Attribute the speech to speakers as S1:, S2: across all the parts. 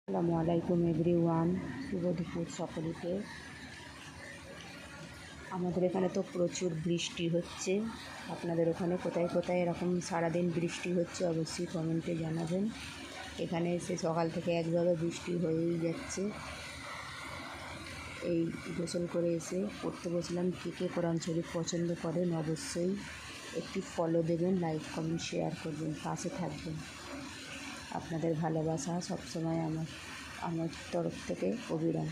S1: আসসালামু আলাইকুম এভরিওয়ান, শুভ দুপুর সকলকে। আমাদের এখানে তো প্রচুর বৃষ্টি হচ্ছে। আপনাদের ওখানে কোথায় কোথায় এরকম সারাদিন বৃষ্টি হচ্ছে অবশ্যই কমেন্টে জানাবেন। এখানে এসে সকাল থেকে একভাবে বৃষ্টি হয়েই যাচ্ছে। এই গোসল করে এসে পড়তে বসলাম। কে কোরআন শরীফ পছন্দ করেন অবশ্যই একটি ফলো দেবেন, লাইক কমেন্ট শেয়ার করবেন, পাশে থাকবেন। আপনাদের ভালোবাসা সবসময় আমার তরফ থেকে অবিরাম।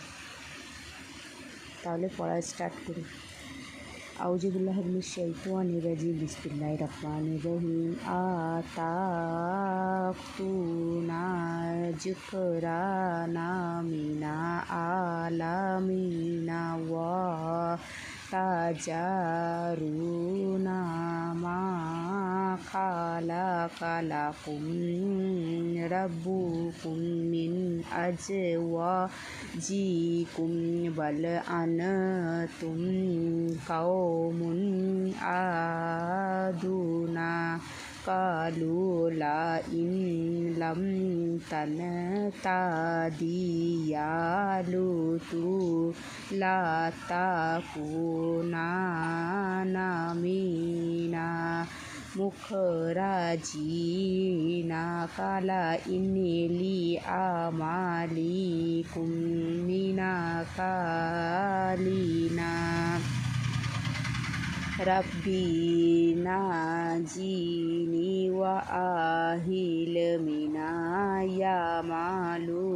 S1: তাহলে পড়া স্টার্ট করি। আউযুবিল্লাহি মিনাশ শাইতানির রাজিম, বিসমিল্লাহির রহমানির রহিম। আতাকুনা যিকরানা মিনা আলামিনা ওয়া তাজারুনা মা খালাকালাকুম রাব্বুকুম মিন আজওয়াজিকুম বাল আনতুম কাওমুন আদুনা কালু লা ইন লাম তানতাদিয়ালুতু লা তাকুনানা মিনা মুখরাজিনা কালা ইন্নিলি আমালিকুম মিনা কালিনা রাব্বি নাজিনি ওয়া আহিল মিনা ইয়ামালু